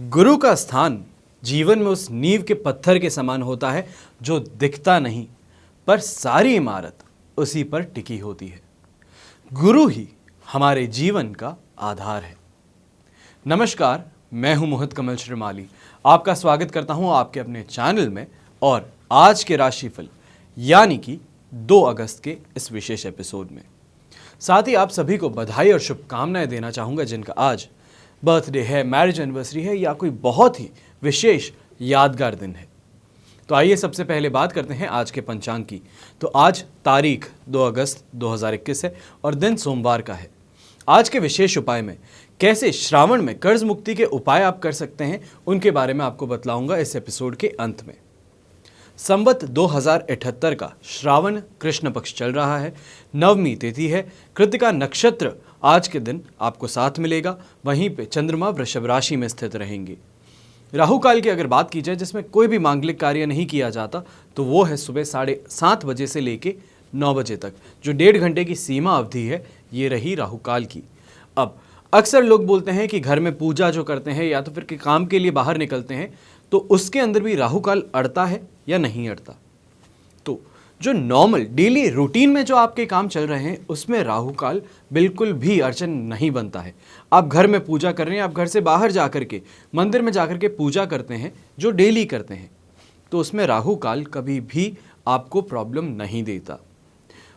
गुरु का स्थान जीवन में उस नींव के पत्थर के समान होता है जो दिखता नहीं, पर सारी इमारत उसी पर टिकी होती है। गुरु ही हमारे जीवन का आधार है। नमस्कार, मैं हूं मोहित कमल श्रीमाली। आपका स्वागत करता हूं आपके अपने चैनल में और आज के राशिफल यानी कि 2 अगस्त के इस विशेष एपिसोड में। साथ ही आप सभी को बधाई और शुभकामनाएं देना चाहूँगा जिनका आज बर्थडे है, मैरिज एनिवर्सरी है या कोई बहुत ही विशेष यादगार दिन है। तो आइए सबसे पहले बात करते हैं आज के पंचांग की। तो आज तारीख 2 अगस्त 2021 है और दिन सोमवार का है। आज के विशेष उपाय में कैसे श्रावण में कर्ज मुक्ति के उपाय आप कर सकते हैं उनके बारे में आपको बतलाऊंगा इस एपिसोड के अंत में। संवत 2078 का श्रावण कृष्ण पक्ष चल रहा है। नवमी तिथि है। कृतिका नक्षत्र आज के दिन आपको साथ मिलेगा। वहीं पे चंद्रमा वृषभ राशि में स्थित रहेंगे। राहु काल की अगर बात की जाए जिसमें कोई भी मांगलिक कार्य नहीं किया जाता तो वो है सुबह 7:30 बजे से लेके 9 बजे तक, जो 1.5 घंटे की सीमा अवधि है। ये रही राहु काल की। अब अक्सर लोग बोलते हैं कि घर में पूजा जो करते हैं या तो फिर काम के लिए बाहर निकलते हैं तो उसके अंदर भी राहु काल अड़ता है या नहीं अड़ता। तो जो नॉर्मल डेली रूटीन में जो आपके काम चल रहे हैं उसमें राहु काल बिल्कुल भी अड़चन नहीं बनता है। आप घर में पूजा कर रहे हैं, आप घर से बाहर जाकर के मंदिर में जाकर के पूजा करते हैं जो डेली करते हैं, तो उसमें राहु काल कभी भी आपको प्रॉब्लम नहीं देता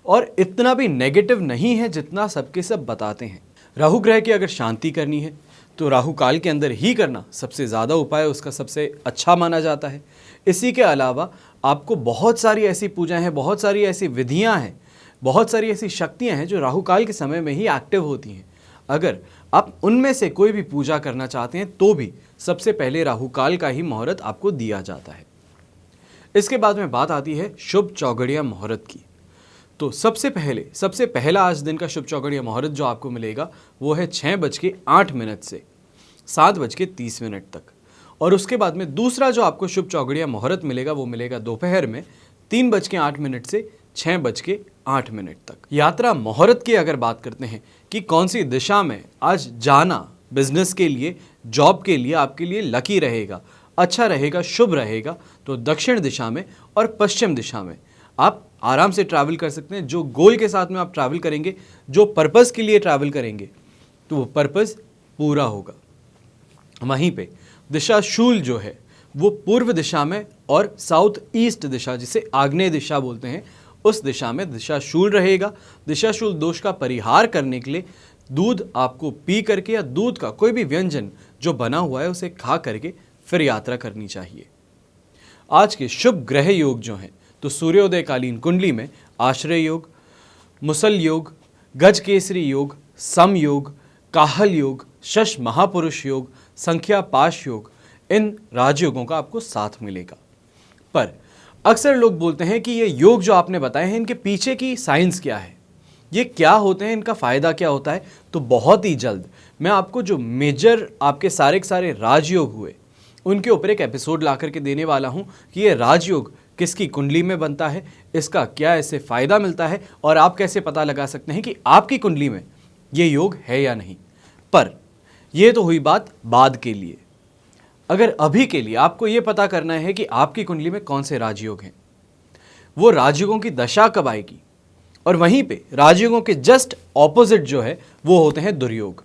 और इतना भी नेगेटिव नहीं है जितना सबके सब बताते हैं। राहु ग्रह की अगर शांति करनी है तो राहु काल के अंदर ही करना सबसे ज़्यादा उपाय उसका सबसे अच्छा माना जाता है। इसी के अलावा आपको बहुत सारी ऐसी पूजाएं हैं, बहुत सारी ऐसी विधियां हैं, बहुत सारी ऐसी शक्तियां हैं जो राहु काल के समय में ही एक्टिव होती हैं। अगर आप उनमें से कोई भी पूजा करना चाहते हैं तो भी सबसे पहले राहु काल का ही मुहूर्त आपको दिया जाता है। इसके बाद में बात आती है शुभ चौघड़िया मुहूर्त की। तो सबसे पहला आज दिन का शुभ चौघड़िया मुहूर्त जो आपको मिलेगा वो है 6:08 से 7:30 तक। और उसके बाद में दूसरा जो आपको शुभ चौघड़िया मुहूर्त मिलेगा वो मिलेगा दोपहर में 3:08 से 6:08 तक। यात्रा मुहूर्त की अगर बात करते हैं कि कौन सी दिशा में आज जाना बिजनेस के लिए, जॉब के लिए आपके लिए लकी रहेगा, अच्छा रहेगा, शुभ रहेगा, तो दक्षिण दिशा में और पश्चिम दिशा में आप आराम से ट्रैवल कर सकते हैं। जो गोल के साथ में आप ट्रैवल करेंगे, जो पर्पस के लिए ट्रैवल करेंगे, तो वो पर्पस पूरा होगा। वहीं पे दिशाशूल जो है वो पूर्व दिशा में और साउथ ईस्ट दिशा, जिसे आग्नेय दिशा बोलते हैं, उस दिशा में दिशाशूल रहेगा। दिशाशूल दोष का परिहार करने के लिए दूध आपको पी करके या दूध का कोई भी व्यंजन जो बना हुआ है उसे खा करके फिर यात्रा करनी चाहिए। आज के शुभ ग्रह योग जो हैं तो सूर्योदय कालीन कुंडली में आश्रय योग, मुसल योग, गज केसरी योग, सम योग, काहल योग, शश महापुरुष योग, संख्या पाश योग, इन राजयोगों का आपको साथ मिलेगा। पर अक्सर लोग बोलते हैं कि ये योग जो आपने बताए हैं इनके पीछे की साइंस क्या है, ये क्या होते हैं, इनका फ़ायदा क्या होता है। तो बहुत ही जल्द मैं आपको जो मेजर आपके सारे के सारे राजयोग हुए उनके ऊपर एक एपिसोड ला करके देने वाला हूँ कि ये राजयोग किसकी कुंडली में बनता है, इसका क्या इससे फ़ायदा मिलता है और आप कैसे पता लगा सकते हैं कि आपकी कुंडली में ये योग है या नहीं। पर यह तो हुई बात बाद के लिए। अगर अभी के लिए आपको ये पता करना है कि आपकी कुंडली में कौन से राजयोग हैं, वो राजयोगों की दशा कब आएगी, और वहीं पे राजयोगों के जस्ट ऑपोजिट जो है वो होते हैं दुर्योग।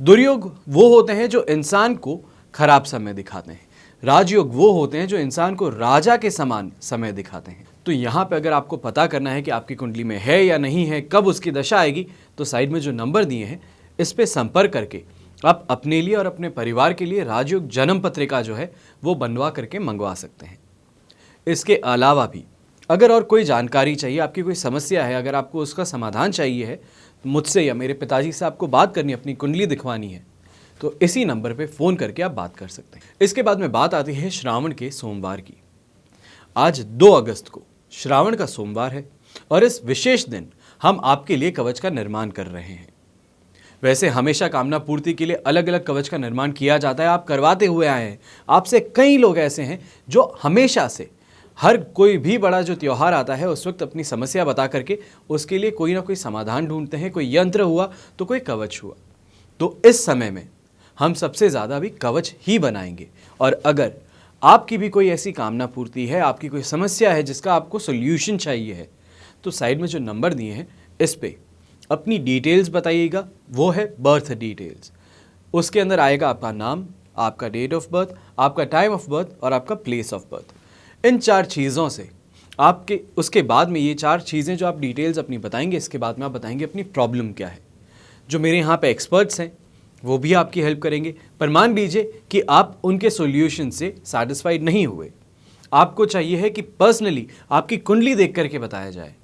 दुर्योग वो होते हैं जो इंसान को खराब समय दिखाते हैं। राजयोग वो होते हैं जो इंसान को राजा के समान समय दिखाते हैं। तो यहाँ पे अगर आपको पता करना है कि आपकी कुंडली में है या नहीं है, कब उसकी दशा आएगी, तो साइड में जो नंबर दिए हैं इस पे संपर्क करके आप अपने लिए और अपने परिवार के लिए राजयोग जन्म पत्रिका जो है वो बनवा करके मंगवा सकते हैं। इसके अलावा भी अगर और कोई जानकारी चाहिए, आपकी कोई समस्या है, अगर आपको उसका समाधान चाहिए है, मुझसे या मेरे पिताजी से आपको बात करनी, अपनी कुंडली दिखवानी है, तो इसी नंबर पे फ़ोन करके आप बात कर सकते हैं। इसके बाद में बात आती है श्रावण के सोमवार की। आज 2 अगस्त को श्रावण का सोमवार है और इस विशेष दिन हम आपके लिए कवच का निर्माण कर रहे हैं। वैसे हमेशा कामना पूर्ति के लिए अलग अलग कवच का निर्माण किया जाता है, आप करवाते हुए आए हैं। आपसे कई लोग ऐसे हैं जो हमेशा से हर कोई भी बड़ा जो त्यौहार आता है उस वक्त अपनी समस्या बता करके उसके लिए कोई ना कोई समाधान ढूंढते हैं। कोई यंत्र हुआ तो कोई कवच हुआ। तो इस समय में हम सबसे ज़्यादा भी कवच ही बनाएंगे। और अगर आपकी भी कोई ऐसी कामना पूर्ति है, आपकी कोई समस्या है जिसका आपको सोल्यूशन चाहिए है, तो साइड में जो नंबर दिए हैं इस पे अपनी डिटेल्स बताइएगा। वो है बर्थ डिटेल्स। उसके अंदर आएगा आपका नाम, आपका डेट ऑफ बर्थ, आपका टाइम ऑफ बर्थ और आपका प्लेस ऑफ बर्थ। इन 4 चीज़ों से आपके उसके बाद में ये 4 चीज़ें जो आप डिटेल्स अपनी बताएंगे, इसके बाद में आप बताएंगे अपनी प्रॉब्लम क्या है। जो मेरे यहाँ पे एक्सपर्ट्स हैं वो भी आपकी हेल्प करेंगे। पर मान लीजिए कि आप उनके सॉल्यूशन से सैटिस्फाइड नहीं हुए, आपको चाहिए है कि पर्सनली आपकी कुंडली देख करके बताया जाए,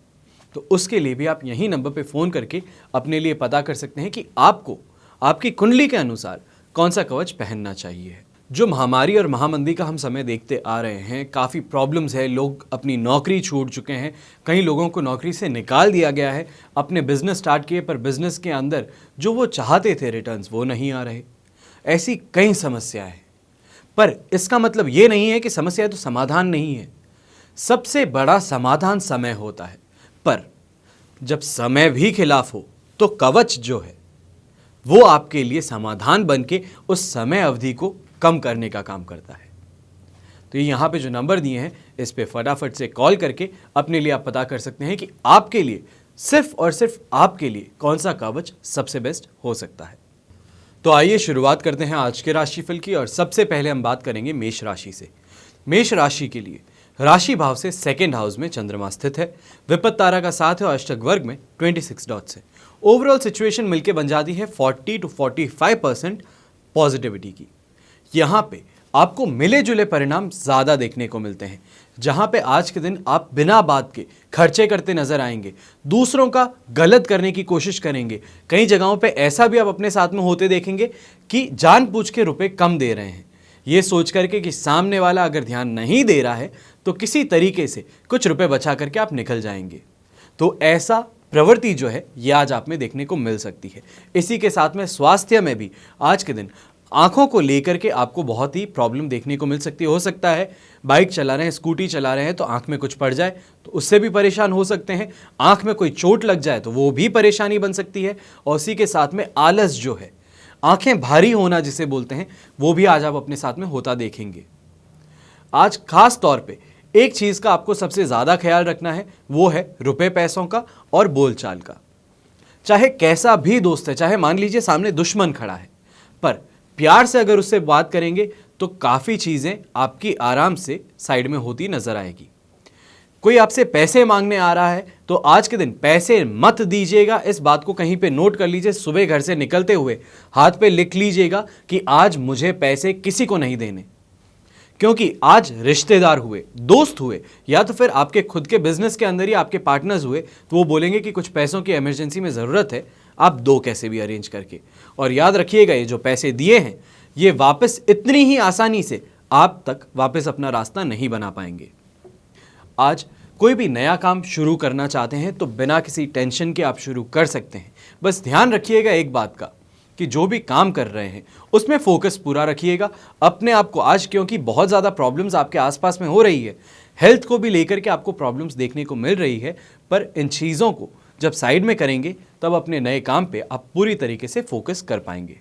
तो उसके लिए भी आप यही नंबर पे फ़ोन करके अपने लिए पता कर सकते हैं कि आपको आपकी कुंडली के अनुसार कौन सा कवच पहनना चाहिए। जो महामारी और महामंदी का हम समय देखते आ रहे हैं, काफ़ी प्रॉब्लम्स है, लोग अपनी नौकरी छोड़ चुके हैं, कई लोगों को नौकरी से निकाल दिया गया है, अपने बिजनेस स्टार्ट किए पर बिजनेस के अंदर जो वो चाहते थे रिटर्न्स वो नहीं आ रहे। ऐसी कई समस्याएं हैं, पर इसका मतलब ये नहीं है कि समस्या तो समाधान नहीं है। सबसे बड़ा समाधान समय होता है, पर जब समय भी खिलाफ हो तो कवच जो है वो आपके लिए समाधान बन के उस समय अवधि को कम करने का काम करता है। तो यहाँ पे जो नंबर दिए हैं इस पे फटाफट से कॉल करके अपने लिए आप पता कर सकते हैं कि आपके लिए सिर्फ और सिर्फ आपके लिए कौन सा कवच सबसे बेस्ट हो सकता है। तो आइए शुरुआत करते हैं आज के राशिफल की। और सबसे पहले हम बात करेंगे मेष राशि से। मेष राशि के लिए राशि भाव से 2nd हाउस में चंद्रमा स्थित है, विपत्त तारा का साथ है और अष्टक वर्ग में 26 डॉट्स है। ओवरऑल सिचुएशन मिलकर बन जाती है 40 to 45% पॉजिटिविटी की। यहाँ पे आपको मिले जुले परिणाम ज़्यादा देखने को मिलते हैं, जहाँ पे आज के दिन आप बिना बात के खर्चे करते नजर आएंगे, दूसरों का गलत करने की कोशिश करेंगे। कई जगहों पे ऐसा भी आप अपने साथ में होते देखेंगे कि जानबूझ के रुपए कम दे रहे हैं, ये सोच करके कि सामने वाला अगर ध्यान नहीं दे रहा है तो किसी तरीके से कुछ रुपए बचा करके आप निकल जाएंगे। तो ऐसा प्रवृत्ति जो है ये आज आप में देखने को मिल सकती है। इसी के साथ में स्वास्थ्य में भी आज के दिन आंखों को लेकर के आपको बहुत ही प्रॉब्लम देखने को मिल सकती है। हो सकता है बाइक चला रहे हैं, स्कूटी चला रहे हैं तो आंख में कुछ पड़ जाए तो उससे भी परेशान हो सकते हैं। आंख में कोई चोट लग जाए तो वो भी परेशानी बन सकती है। और उसी के साथ में आलस जो है, आंखें भारी होना जिसे बोलते हैं, वो भी आज आप अपने साथ में होता देखेंगे। आज खास तौर पे एक चीज़ का आपको सबसे ज़्यादा ख्याल रखना है, वो है रुपए पैसों का और बोलचाल का। चाहे कैसा भी दोस्त है, चाहे मान लीजिए सामने दुश्मन खड़ा है, पर प्यार से अगर उससे बात करेंगे तो काफ़ी चीज़ें आपकी आराम से साइड में होती नजर आएगी। कोई आपसे पैसे मांगने आ रहा है तो आज के दिन पैसे मत दीजिएगा, इस बात को कहीं पे नोट कर लीजिए। सुबह घर से निकलते हुए हाथ पे लिख लीजिएगा कि आज मुझे पैसे किसी को नहीं देने, क्योंकि आज रिश्तेदार हुए, दोस्त हुए, या तो फिर आपके खुद के बिजनेस के अंदर ही आपके पार्टनर्स हुए तो वो बोलेंगे कि कुछ पैसों की इमरजेंसी में ज़रूरत है, आप दो कैसे भी अरेंज करके। और याद रखिएगा ये जो पैसे दिए हैं ये वापस इतनी ही आसानी से आप तक वापस अपना रास्ता नहीं बना पाएंगे। आज कोई भी नया काम शुरू करना चाहते हैं तो बिना किसी टेंशन के आप शुरू कर सकते हैं। बस ध्यान रखिएगा एक बात का कि जो भी काम कर रहे हैं उसमें फोकस पूरा रखिएगा अपने आप को। आज क्योंकि बहुत ज़्यादा प्रॉब्लम्स आपके आसपास में हो रही है, हेल्थ को भी लेकर के आपको प्रॉब्लम्स देखने को मिल रही है, पर इन चीज़ों को जब साइड में करेंगे तब अपने नए काम पे आप पूरी तरीके से फोकस कर पाएंगे।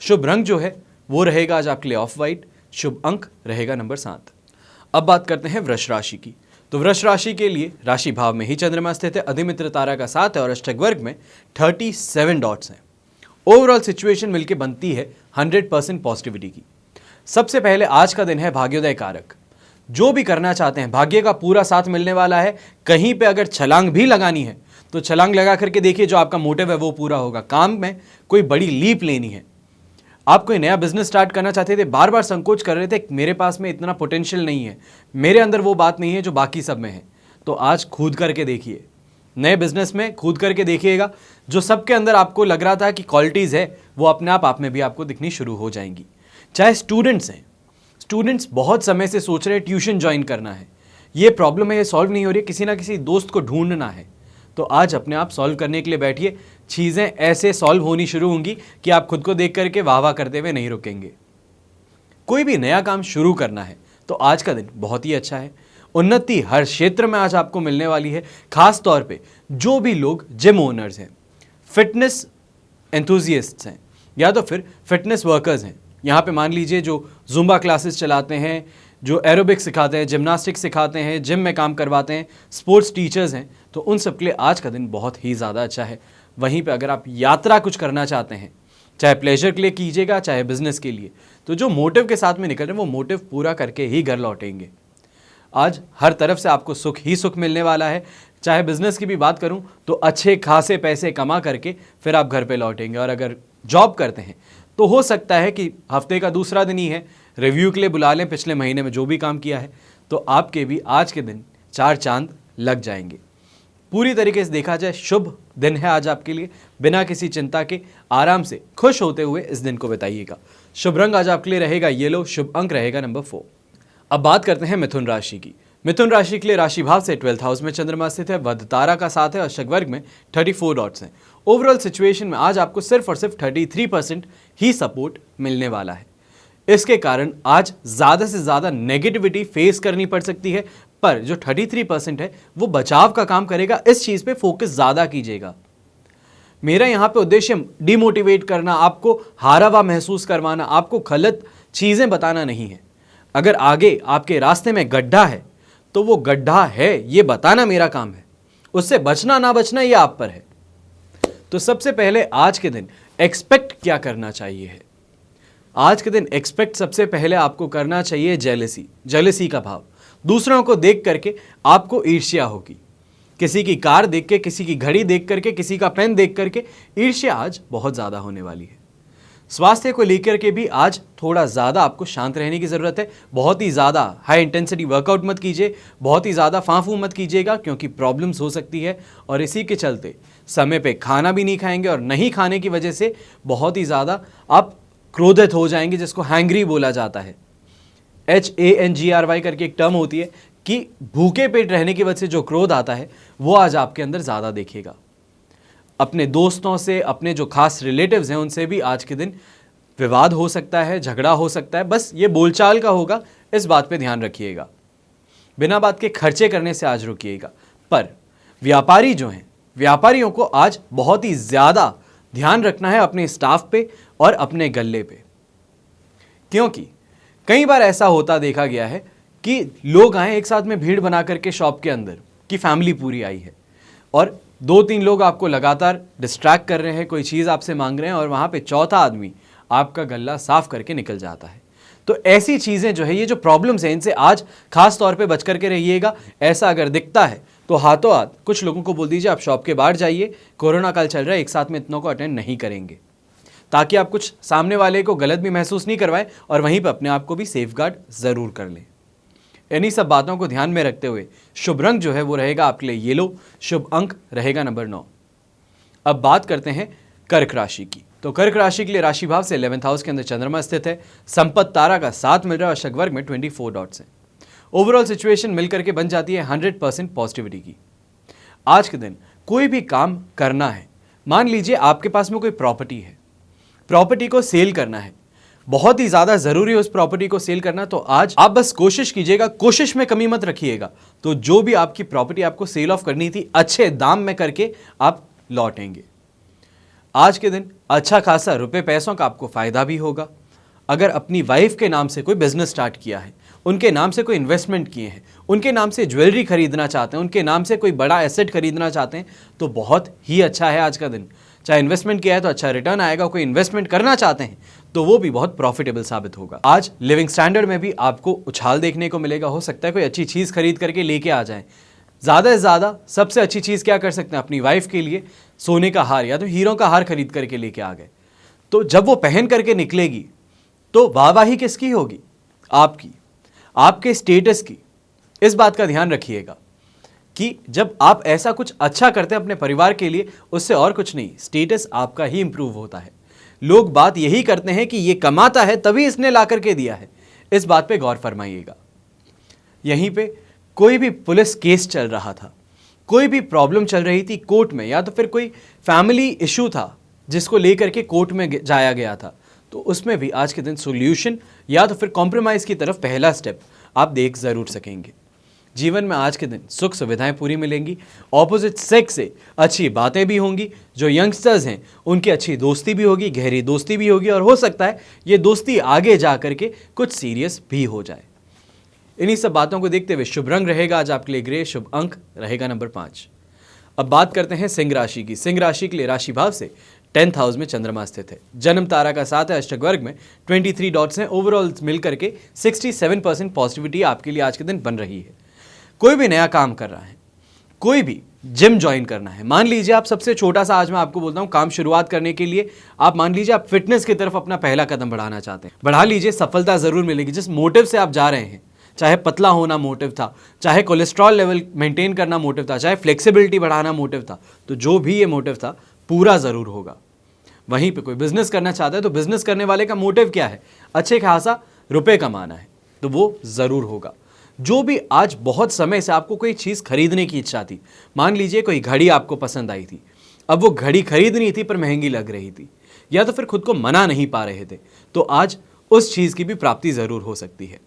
शुभ रंग जो है वो रहेगा आज आपके लिए ऑफ वाइट। शुभ अंक रहेगा नंबर 7। अब बात करते हैं वृष राशि की। तो वृष राशि के लिए राशि भाव में ही चंद्रमा स्थित है, अधिमित्र तारा का 7 है और अष्टक वर्ग में 37 डॉट्स हैं। ओवरऑल सिचुएशन मिलके बनती है 100% पॉजिटिविटी की। सबसे पहले आज का दिन है भाग्योदय कारक। जो भी करना चाहते हैं भाग्य का पूरा साथ मिलने वाला है। कहीं पे अगर छलांग भी लगानी है तो छलांग लगा करके देखिए, जो आपका मोटिव है वो पूरा होगा। काम में कोई बड़ी लीप लेनी है, आप कोई नया बिजनेस स्टार्ट करना चाहते थे, बार बार संकोच कर रहे थे मेरे पास में इतना पोटेंशियल नहीं है, मेरे अंदर वो बात नहीं है जो बाकी सब में है, तो आज कूद करके देखिए। नए बिजनेस में कूद करके देखिएगा, जो सबके अंदर आपको लग रहा था कि क्वालिटीज़ है वो अपने आप में भी आपको दिखनी शुरू हो जाएंगी। चाहे स्टूडेंट्स हैं, स्टूडेंट्स बहुत समय से सोच रहे हैं ट्यूशन ज्वाइन करना है, ये प्रॉब्लम है, ये सॉल्व नहीं हो रही है, किसी ना किसी दोस्त को ढूंढना है, तो आज अपने आप सॉल्व करने के लिए बैठिए। चीज़ें ऐसे सॉल्व होनी शुरू होंगी कि आप खुद को देख करके वाह वाह करते हुए नहीं रुकेंगे। कोई भी नया काम शुरू करना है तो आज का दिन बहुत ही अच्छा है। उन्नति हर क्षेत्र में आज आपको मिलने वाली है। खास तौर पे जो भी लोग जिम ओनर्स हैं, फिटनेस एंथुजियस्ट्स हैं, या तो फिर फिटनेस वर्कर्स हैं, यहाँ पे मान लीजिए जो जुम्बा क्लासेस चलाते हैं, जो एरोबिक्स सिखाते हैं, जिम्नास्टिक्स सिखाते हैं, जिम में काम करवाते हैं, स्पोर्ट्स टीचर्स हैं, तो उन सब के लिए आज का दिन बहुत ही ज़्यादा अच्छा है। वहीं पे अगर आप यात्रा कुछ करना चाहते हैं, चाहे प्लेजर के लिए कीजिएगा चाहे बिजनेस के लिए, तो जो मोटिव के साथ में निकल रहे हैं वो मोटिव पूरा करके ही घर लौटेंगे। आज हर तरफ से आपको सुख ही सुख मिलने वाला है। चाहे बिजनेस की भी बात करूं तो अच्छे खासे पैसे कमा करके फिर आप घर पे लौटेंगे। और अगर जॉब करते हैं तो हो सकता है कि हफ्ते का दूसरा दिन ही है, रिव्यू के लिए बुला लें पिछले महीने में जो भी काम किया है, तो आपके भी आज के दिन 4 चांद लग जाएंगे। पूरी तरीके से देखा जाए शुभ दिन है आज आपके लिए। बिना किसी चिंता के आराम से खुश होते हुए इस दिन को बिताइएगा। शुभ रंग आज आपके लिए रहेगा येलो, शुभ अंक रहेगा नंबर 4। अब बात करते हैं मिथुन राशि की। मिथुन राशि के लिए राशि भाव से 12th हाउस में चंद्रमा स्थित है, वध तारा का साथ है और शक वर्ग में 34 डॉट्स हैं। ओवरऑल सिचुएशन में आज आपको सिर्फ और सिर्फ 33% ही सपोर्ट मिलने वाला है। इसके कारण आज ज़्यादा से ज़्यादा नेगेटिविटी फेस करनी पड़ सकती है, पर जो 33% है वो बचाव का काम करेगा। इस चीज़ पे फोकस ज़्यादा कीजिएगा। मेरा यहाँ पे उद्देश्य डिमोटिवेट करना, आपको हारा हुआ महसूस करवाना, आपको गलत चीज़ें बताना नहीं है। अगर आगे आपके रास्ते में गड्ढा है तो वो गड्ढा है ये बताना मेरा काम है। उससे बचना ना बचना ये आप पर है। तो सबसे पहले आज के दिन एक्सपेक्ट क्या करना चाहिए है। आज के दिन एक्सपेक्ट सबसे पहले आपको करना चाहिए जेलेसी का भाव। दूसरों को देख करके आपको ईर्ष्या होगी। किसी की कार देख के, किसी की घड़ी देख करके, किसी का पेन देख करके ईर्ष्या आज बहुत ज़्यादा होने वाली है। स्वास्थ्य को लेकर के भी आज थोड़ा ज़्यादा आपको शांत रहने की ज़रूरत है। बहुत ही ज़्यादा हाई इंटेंसिटी वर्कआउट मत कीजिए, बहुत ही ज़्यादा फांफू मत कीजिएगा, क्योंकि प्रॉब्लम्स हो सकती है। और इसी के चलते समय पे खाना भी नहीं खाएंगे और नहीं खाने की वजह से बहुत ही ज़्यादा आप क्रोधित हो जाएंगे, जिसको हैंग्री बोला जाता है। HANGRY करके एक टर्म होती है कि भूखे पेट रहने की वजह से जो क्रोध आता है वो आज आपके अंदर ज़्यादा दिखेगा। अपने दोस्तों से, अपने जो खास रिलेटिव्स हैं उनसे भी आज के दिन विवाद हो सकता है, झगड़ा हो सकता है। बस ये बोलचाल का होगा, इस बात पे ध्यान रखिएगा। बिना बात के खर्चे करने से आज रुकिएगा। पर व्यापारी जो हैं, व्यापारियों को आज बहुत ही ज़्यादा ध्यान रखना है अपने स्टाफ पे और अपने गल्ले पे, क्योंकि कई बार ऐसा होता देखा गया है कि लोग आए एक साथ में भीड़ बना करके शॉप के अंदर, कि फैमिली पूरी आई है और 2-3 लोग आपको लगातार डिस्ट्रैक्ट कर रहे हैं, कोई चीज़ आपसे मांग रहे हैं और वहाँ पे चौथा आदमी आपका गल्ला साफ करके निकल जाता है। तो ऐसी चीज़ें जो है, ये जो प्रॉब्लम्स हैं, इनसे आज खास तौर पे बच करके रहिएगा। ऐसा अगर दिखता है तो हाथों हाथ कुछ लोगों को बोल दीजिए आप शॉप के बाहर जाइए, कोरोना काल चल रहा है, एक साथ में इतनों को अटेंड नहीं करेंगे, ताकि आप कुछ सामने वाले को गलत भी महसूस नहीं करवाएं और वहीं पर अपने आप को भी सेफगार्ड ज़रूर कर लें। इन्हीं सब बातों को ध्यान में रखते हुए शुभ रंग जो है वो रहेगा आपके लिए येलो, शुभ अंक रहेगा नंबर 9। अब बात करते हैं कर्क राशि की। तो कर्क राशि के लिए राशि भाव से 11th हाउस के अंदर चंद्रमा स्थित है, संपत्ति तारा का साथ मिल रहा है और शक वर्ग में 24 डॉट्स हैं। ओवरऑल सिचुएशन मिलकर के बन जाती है 100% पॉजिटिविटी की। आज के दिन कोई भी काम करना है, मान लीजिए आपके पास में कोई प्रॉपर्टी है, प्रॉपर्टी को सेल करना है, बहुत ही ज़्यादा ज़रूरी है उस प्रॉपर्टी को सेल करना, तो आज आप बस कोशिश कीजिएगा, कोशिश में कमी मत रखिएगा। तो जो भी आपकी प्रॉपर्टी आपको सेल ऑफ करनी थी, अच्छे दाम में करके आप लौटेंगे। आज के दिन अच्छा खासा रुपए पैसों का आपको फ़ायदा भी होगा। अगर अपनी वाइफ के नाम से कोई बिजनेस स्टार्ट किया है, उनके नाम से कोई इन्वेस्टमेंट किए हैं, उनके नाम से ज्वेलरी खरीदना चाहते हैं, उनके नाम से कोई बड़ा एसेट खरीदना चाहते हैं, तो बहुत ही अच्छा है आज का दिन। चाहे इन्वेस्टमेंट किया है तो अच्छा रिटर्न आएगा, कोई इन्वेस्टमेंट करना चाहते हैं तो वो भी बहुत प्रॉफिटेबल साबित होगा। आज लिविंग स्टैंडर्ड में भी आपको उछाल देखने को मिलेगा। हो सकता है कोई अच्छी चीज़ खरीद करके लेके आ जाएं। ज़्यादा से ज़्यादा सबसे अच्छी चीज़ क्या कर सकते हैं, अपनी वाइफ के लिए सोने का हार या तो हीरों का हार खरीद करके लेके आ गए, तो जब वो पहन करके निकलेगी तो वाहवाही किसकी होगी, आपकी, आपके स्टेटस की। इस बात का ध्यान रखिएगा कि जब आप ऐसा कुछ अच्छा करते हैं अपने परिवार के लिए, उससे और कुछ नहीं, स्टेटस आपका ही इंप्रूव होता है। लोग बात यही करते हैं कि ये कमाता है तभी इसने ला करके दिया है। इस बात पे गौर फरमाइएगा। यहीं पे कोई भी पुलिस केस चल रहा था, कोई भी प्रॉब्लम चल रही थी कोर्ट में, या तो फिर कोई फैमिली इशू था जिसको लेकर के कोर्ट में जाया गया था, तो उसमें भी आज के दिन सॉल्यूशन या तो फिर कॉम्प्रोमाइज़ की तरफ पहला स्टेप आप देख ज़रूर सकेंगे। जीवन में आज के दिन सुख सुविधाएं पूरी मिलेंगी। ऑपोजिट सेक्स से अच्छी बातें भी होंगी। जो यंगस्टर्स हैं उनकी अच्छी दोस्ती भी होगी, गहरी दोस्ती भी होगी, और हो सकता है ये दोस्ती आगे जा करके कुछ सीरियस भी हो जाए। इन्हीं सब बातों को देखते हुए शुभ रंग रहेगा आज आपके लिए ग्रे, शुभ अंक रहेगा नंबर 5। अब बात करते हैं सिंह राशि की। सिंह राशि के लिए राशि भाव से 10th हाउस में चंद्रमा स्थित है। जन्म तारा का 7 है, अष्टक वर्ग में 23 डॉट्स हैं। ओवरऑल मिलकर के 67% पॉजिटिविटी आपके लिए आज के दिन बन रही है। कोई भी नया काम कर रहा है, कोई भी जिम ज्वाइन करना है, मान लीजिए आप सबसे छोटा सा आज मैं आपको बोलता हूं काम शुरुआत करने के लिए, आप मान लीजिए आप फिटनेस की तरफ अपना पहला कदम बढ़ाना चाहते हैं, बढ़ा लीजिए, सफलता जरूर मिलेगी। जिस मोटिव से आप जा रहे हैं, चाहे पतला होना मोटिव था, चाहे कोलेस्ट्रॉल लेवल मेंटेन करना मोटिव था, चाहे फ्लेक्सिबिलिटी बढ़ाना मोटिव था, तो जो भी ये मोटिव था पूरा जरूर होगा। वहीं पे कोई बिजनेस करना चाहता है तो बिजनेस करने वाले का मोटिव क्या है? अच्छे खासा रुपए कमाना है, तो वो जरूर होगा। जो भी आज बहुत समय से आपको कोई चीज़ खरीदने की इच्छा थी, मान लीजिए कोई घड़ी आपको पसंद आई थी, अब वो घड़ी खरीदनी थी पर महंगी लग रही थी, या तो फिर खुद को मना नहीं पा रहे थे, तो आज उस चीज़ की भी प्राप्ति ज़रूर हो सकती है।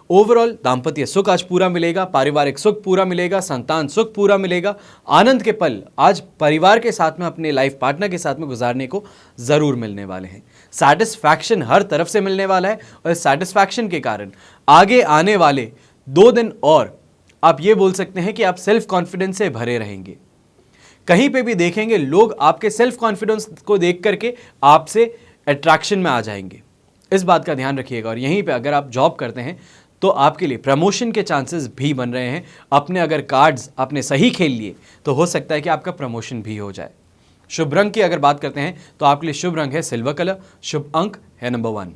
ओवरऑल दाम्पत्य सुख आज पूरा मिलेगा, पारिवारिक सुख पूरा मिलेगा, संतान सुख पूरा मिलेगा। आनंद के पल आज परिवार के साथ में, अपने लाइफ पार्टनर के साथ में गुजारने को ज़रूर मिलने वाले हैं। सैटिस्फैक्शन हर तरफ से मिलने वाला है, और सैटिस्फैक्शन के कारण आगे आने वाले 2 दिन और आप ये बोल सकते हैं कि आप सेल्फ कॉन्फिडेंस से भरे रहेंगे। कहीं पे भी देखेंगे लोग आपके सेल्फ कॉन्फिडेंस को देख करके आपसे अट्रैक्शन में आ जाएंगे। इस बात का ध्यान रखिएगा। और यहीं पे अगर आप जॉब करते हैं तो आपके लिए प्रमोशन के चांसेस भी बन रहे हैं। अपने अगर कार्ड्स आपने सही खेल लिए तो हो सकता है कि आपका प्रमोशन भी हो जाए। शुभ रंग की अगर बात करते हैं तो आपके लिए शुभ रंग है सिल्वर कलर, शुभ अंक है नंबर 1।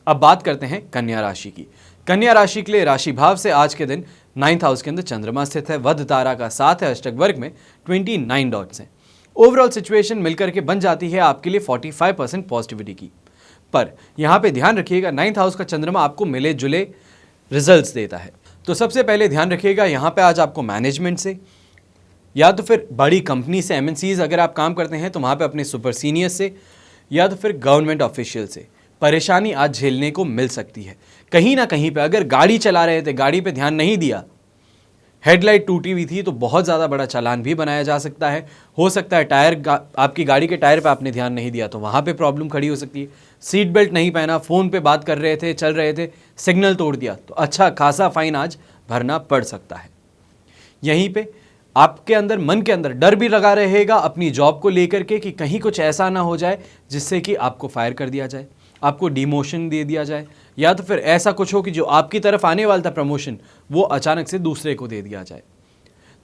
अब बात करते हैं कन्या राशि की। कन्या राशि के लिए राशि भाव से आज के दिन 9th हाउस के अंदर चंद्रमा स्थित है। वध तारा का 7 है, अष्टक वर्ग में 29 डॉट्स हैं। ओवरऑल सिचुएशन मिलकर के बन जाती है आपके लिए 45% पॉजिटिविटी की। पर यहां पे ध्यान रखिएगा 9th हाउस का चंद्रमा आपको मिले जुले रिजल्ट्स देता है। तो सबसे पहले ध्यान रखिएगा यहां पे आज आपको मैनेजमेंट से, या तो फिर बड़ी कंपनी से, MNCs अगर आप काम करते हैं तो वहां पे अपने सुपर सीनियर से, या तो फिर गवर्नमेंट ऑफिशियल से परेशानी आज झेलने को मिल सकती है। कहीं ना कहीं पे अगर गाड़ी चला रहे थे, गाड़ी पे ध्यान नहीं दिया, हेडलाइट टूटी हुई थी, तो बहुत ज़्यादा बड़ा चालान भी बनाया जा सकता है। हो सकता है आपकी गाड़ी के टायर पे आपने ध्यान नहीं दिया तो वहाँ पे प्रॉब्लम खड़ी हो सकती है। सीट बेल्ट नहीं पहना, फ़ोन पे बात कर रहे थे, चल रहे थे, सिग्नल तोड़ दिया तो अच्छा खासा फाइन आज भरना पड़ सकता है। यहीं पे आपके अंदर, मन के अंदर डर भी लगा रहेगा अपनी जॉब को लेकर के कि कहीं कुछ ऐसा ना हो जाए जिससे कि आपको फायर कर दिया जाए, आपको डिमोशन दे दिया जाए, या तो फिर ऐसा कुछ हो कि जो आपकी तरफ आने वाला था प्रमोशन वो अचानक से दूसरे को दे दिया जाए।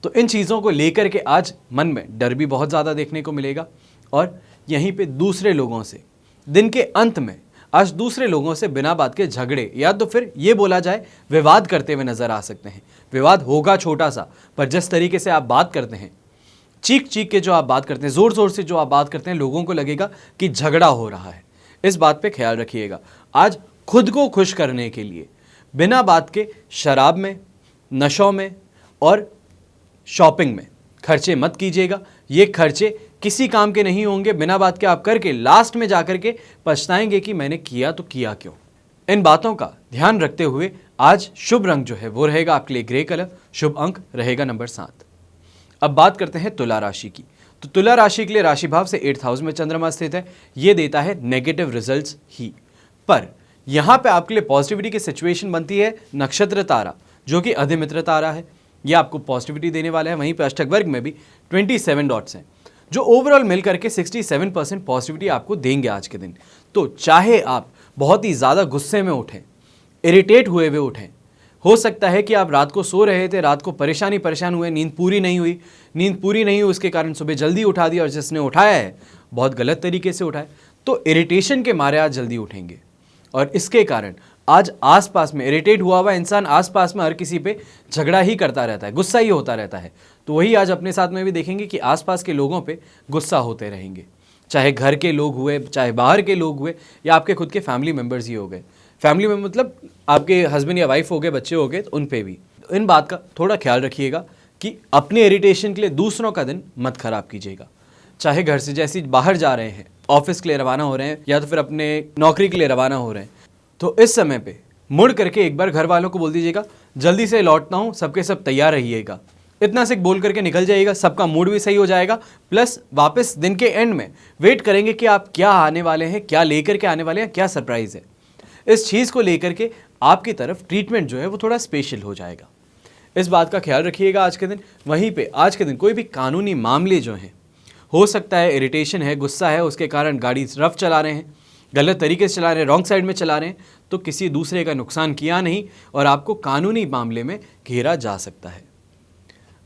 तो इन चीज़ों को लेकर के आज मन में डर भी बहुत ज़्यादा देखने को मिलेगा। और यहीं पे दूसरे लोगों से दिन के अंत में आज दूसरे लोगों से बिना बात के झगड़े, या तो फिर ये बोला जाए विवाद करते हुए नजर आ सकते हैं। विवाद होगा छोटा सा, पर जिस तरीके से आप बात करते हैं, चीख चीख के जो आप बात करते हैं, ज़ोर ज़ोर से जो आप बात करते हैं, लोगों को लगेगा कि झगड़ा हो रहा है। इस बात पे ख्याल रखिएगा। आज खुद को खुश करने के लिए बिना बात के शराब में, नशों में और शॉपिंग में खर्चे मत कीजिएगा। ये खर्चे किसी काम के नहीं होंगे। बिना बात के आप करके लास्ट में जाकर के पछताएंगे कि मैंने किया तो किया क्यों। इन बातों का ध्यान रखते हुए आज शुभ रंग जो है वो रहेगा आपके लिए ग्रे कलर, शुभ अंक रहेगा नंबर 7। अब बात करते हैं तुला राशि की। तो तुला राशि के लिए राशि भाव से 8th हाउस में चंद्रमा स्थित है। ये देता है नेगेटिव रिजल्ट्स ही, पर यहाँ पे आपके लिए पॉजिटिविटी की सिचुएशन बनती है। नक्षत्र तारा जो कि अधिमित्र तारा है, ये आपको पॉजिटिविटी देने वाला है। वहीं पे अष्टक वर्ग में भी 27 डॉट्स हैं, जो ओवरऑल मिलकर के 67% पॉजिटिविटी आपको देंगे आज के दिन। तो चाहे आप बहुत ही ज़्यादा गुस्से में उठें, इरिटेट हुए हुए उठें, हो सकता है कि आप रात को सो रहे थे, रात को परेशान हुए, नींद पूरी नहीं हुई, उसके कारण सुबह जल्दी उठा दिया, और जिसने उठाया है बहुत गलत तरीके से उठाया, तो इरिटेशन के मारे आज जल्दी उठेंगे। और इसके कारण आज आसपास में इरिटेट हुआ इंसान आसपास में हर किसी पे झगड़ा ही करता रहता है, गुस्सा ही होता रहता है। तो वही आज अपने साथ में भी देखेंगे कि आसपास के लोगों पे गुस्सा होते रहेंगे, चाहे घर के लोग हुए, चाहे बाहर के लोग हुए, या आपके खुद के फैमिली मेम्बर्स ही हो गए। फैमिली में मतलब आपके हस्बैंड या वाइफ हो गए, बच्चे हो गए, तो उन पे भी इन बात का थोड़ा ख्याल रखिएगा कि अपने इरिटेशन के लिए दूसरों का दिन मत खराब कीजिएगा। चाहे घर से जैसे बाहर जा रहे हैं, ऑफिस के लिए रवाना हो रहे हैं, या तो फिर अपने नौकरी के लिए रवाना हो रहे हैं, तो इस समय पे मुड़ करके एक बार घर वालों को बोल दीजिएगा जल्दी से लौटता हूँ, सबके सब तैयार रहिएगा। इतना से बोल करके निकल जाइएगा, सबका मूड भी सही हो जाएगा। प्लस वापस दिन के एंड में वेट करेंगे कि आप क्या आने वाले हैं, क्या लेकर के आने वाले हैं, क्या सरप्राइज़ है। इस चीज़ को लेकर के आपकी तरफ ट्रीटमेंट जो है वो थोड़ा स्पेशल हो जाएगा। इस बात का ख्याल रखिएगा आज के दिन। वहीं पे आज के दिन कोई भी कानूनी मामले जो हैं, हो सकता है इरिटेशन है, गुस्सा है, उसके कारण गाड़ी रफ चला रहे हैं, गलत तरीके से चला रहे हैं, रॉन्ग साइड में चला रहे हैं, तो किसी दूसरे का नुकसान किया नहीं और आपको कानूनी मामले में घेरा जा सकता है।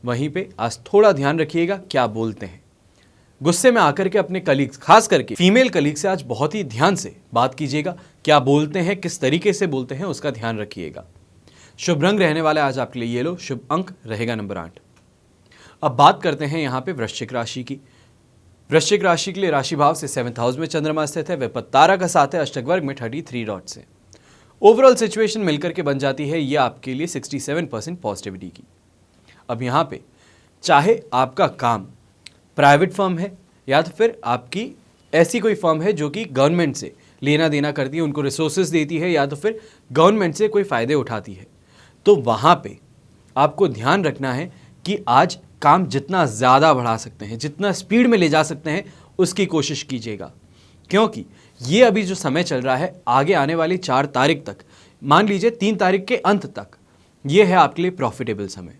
वहीं पे आज थोड़ा ध्यान रखिएगा क्या बोलते हैं। गुस्से में आकर के अपने कलीग्स, खास करके फीमेल कलीग से आज बहुत ही ध्यान से बात कीजिएगा। क्या बोलते हैं, किस तरीके से बोलते हैं, उसका ध्यान रखिएगा। शुभ रंग रहने वाला है आज आपके लिए येलो, शुभ अंक रहेगा नंबर 8। अब बात करते हैं यहाँ पे वृश्चिक राशि की। वृश्चिक राशि के लिए राशि भाव से 7th हाउस में चंद्रमा स्थित है, विपद तारा का साथ है, अष्टक वर्ग में 33 डॉट्स है। ओवरऑल सिचुएशन मिलकर के बन जाती है ये आपके लिए 67% पॉजिटिविटी की। अब यहाँ पे चाहे आपका काम प्राइवेट फर्म है या तो फिर आपकी ऐसी कोई फर्म है जो कि गवर्नमेंट से लेना देना करती है, उनको रिसोर्सेज देती है या तो फिर गवर्नमेंट से कोई फ़ायदे उठाती है, तो वहाँ पे आपको ध्यान रखना है कि आज काम जितना ज़्यादा बढ़ा सकते हैं, जितना स्पीड में ले जा सकते हैं, उसकी कोशिश कीजिएगा। क्योंकि ये अभी जो समय चल रहा है आगे आने वाली 4 तारीख तक, मान लीजिए 3 तारीख के अंत तक, ये है आपके लिए प्रॉफिटेबल समय।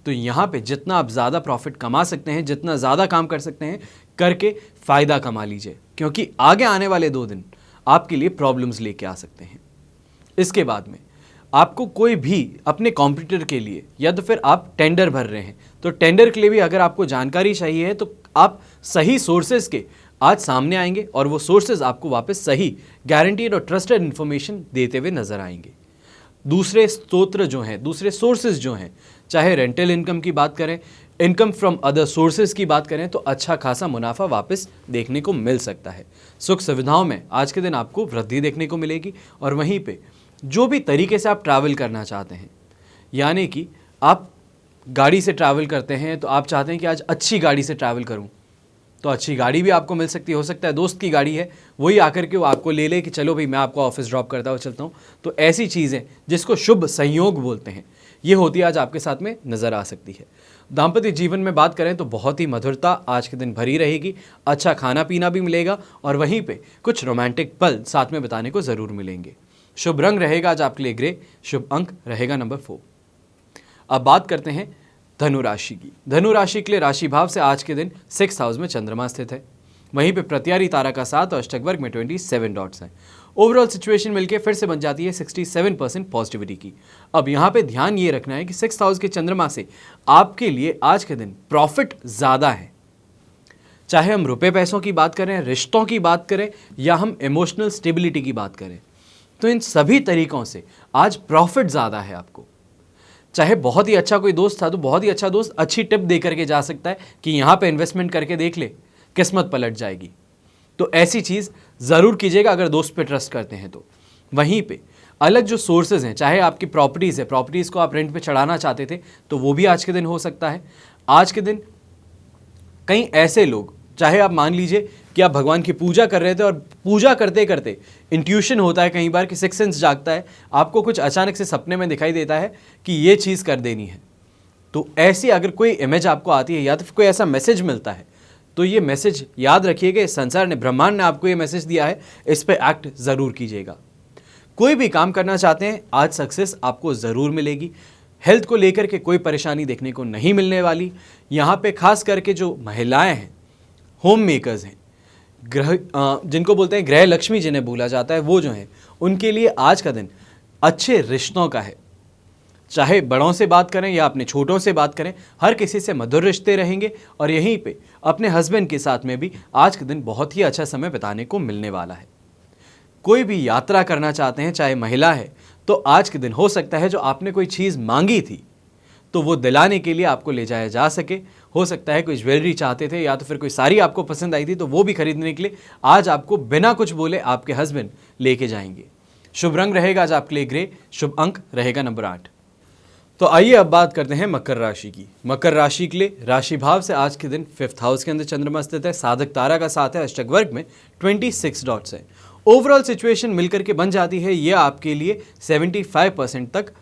तो यहाँ पे जितना आप ज़्यादा प्रॉफिट कमा सकते हैं, जितना ज़्यादा काम कर सकते हैं, करके फ़ायदा कमा लीजिए, क्योंकि आगे आने वाले 2 दिन आपके लिए प्रॉब्लम्स लेके आ सकते हैं। इसके बाद में आपको कोई भी अपने कॉम्पिटिटर के लिए या तो फिर आप टेंडर भर रहे हैं, तो टेंडर के लिए भी अगर आपको जानकारी चाहिए है तो आप सही सोर्सेज के आज सामने आएंगे और वो सोर्सेज आपको वापस सही गारंटीड और ट्रस्टेड इन्फॉर्मेशन देते हुए नजर आएंगे। दूसरे स्रोत्र जो हैं, दूसरे सोर्सेज जो हैं, चाहे रेंटल इनकम की बात करें, इनकम फ्रॉम अदर सोर्सेज की बात करें, तो अच्छा खासा मुनाफा वापस देखने को मिल सकता है। सुख सुविधाओं में आज के दिन आपको वृद्धि देखने को मिलेगी। और वहीं पे जो भी तरीके से आप ट्रैवल करना चाहते हैं, यानी कि आप गाड़ी से ट्रैवल करते हैं तो आप चाहते हैं कि आज अच्छी गाड़ी से ट्रैवल करूं, तो अच्छी गाड़ी भी आपको मिल सकती है। हो सकता है दोस्त की गाड़ी है, वही आकर के वो आपको ले ले कि चलो भाई मैं आपको ऑफिस ड्रॉप करता हुआ चलता हूँ। तो ऐसी चीज़ें जिसको शुभ संयोग बोलते हैं, ये होती है आज आपके साथ में नज़र आ सकती है। दाम्पत्य जीवन में बात करें तो बहुत ही मधुरता आज के दिन भरी रहेगी, अच्छा खाना पीना भी मिलेगा और वहीं पे कुछ रोमांटिक पल साथ में बिताने को ज़रूर मिलेंगे। शुभ रंग रहेगा आज आपके लिए ग्रे, शुभ अंक रहेगा नंबर 4। अब बात करते हैं धनु राशि की। धनु राशि के लिए राशि भाव से आज के दिन 6th हाउस में चंद्रमा स्थित है, वहीं पे प्रत्यारी तारा का साथ और अष्टक वर्ग में 27 डॉट्स हैं। ओवरऑल सिचुएशन मिलकर फिर से बन जाती है 67% पॉजिटिविटी की। अब यहाँ पे ध्यान ये रखना है कि 6th हाउस के चंद्रमा से आपके लिए आज के दिन प्रॉफिट ज़्यादा है। चाहे हम रुपए पैसों की बात करें, रिश्तों की बात करें या हम इमोशनल स्टेबिलिटी की बात करें, तो इन सभी तरीकों से आज प्रॉफिट ज़्यादा है आपको। चाहे बहुत ही अच्छा कोई दोस्त था तो बहुत ही अच्छा दोस्त अच्छी टिप दे करके जा सकता है कि यहाँ पे इन्वेस्टमेंट करके देख ले, किस्मत पलट जाएगी। तो ऐसी चीज़ ज़रूर कीजिएगा अगर दोस्त पे ट्रस्ट करते हैं तो। वहीं पे अलग जो सोर्सेज हैं, चाहे आपकी प्रॉपर्टीज़ है, प्रॉपर्टीज़ को आप रेंट पे चढ़ाना चाहते थे तो वो भी आज के दिन हो सकता है। आज के दिन कई ऐसे लोग, चाहे आप मान लीजिए कि आप भगवान की पूजा कर रहे थे और पूजा करते करते इंट्यूशन होता है कई बार कि सिक्स सेंस जागता है, आपको कुछ अचानक से सपने में दिखाई देता है कि ये चीज़ कर देनी है। तो ऐसी अगर कोई इमेज आपको आती है या तो फिर कोई ऐसा मैसेज मिलता है, तो ये मैसेज याद रखिएगा, इस संसार ने, ब्रह्मांड ने आपको ये मैसेज दिया है, इस पर एक्ट ज़रूर कीजिएगा। कोई भी काम करना चाहते हैं आज सक्सेस आपको ज़रूर मिलेगी। हेल्थ को लेकर के कोई परेशानी देखने को नहीं मिलने वाली। यहाँ पे खास करके जो महिलाएं हैं, होम मेकर्स हैं, जिनको बोलते हैं गृह लक्ष्मी जिन्हें बोला जाता है, वो जो हैं उनके लिए आज का दिन अच्छे रिश्तों का है। चाहे बड़ों से बात करें या अपने छोटों से बात करें, हर किसी से मधुर रिश्ते रहेंगे। और यहीं पे अपने हस्बैंड के साथ में भी आज के दिन बहुत ही अच्छा समय बिताने को मिलने वाला है। कोई भी यात्रा करना चाहते हैं, चाहे महिला है, तो आज के दिन हो सकता है जो आपने कोई चीज़ मांगी थी तो वो दिलाने के लिए आपको ले जाया जा सके। हो सकता है कोई ज्वेलरी चाहते थे या तो फिर कोई साड़ी आपको पसंद आई थी तो वो भी खरीदने के लिए आज आपको बिना कुछ बोले आपके हस्बैंड लेके जाएंगे। शुभ रंग रहेगा आज आपके लिए ग्रे, शुभ अंक रहेगा नंबर 8। तो आइए अब बात करते हैं मकर राशि की। मकर राशि के लिए राशि भाव से आज के दिन 5th हाउस के अंदर चंद्रमा स्थित है, साधक तारा का साथ है, अष्टक वर्ग में 26 डॉट्स है। ओवरऑल सिचुएशन मिलकर के बन जाती है ये आपके लिए 75% तक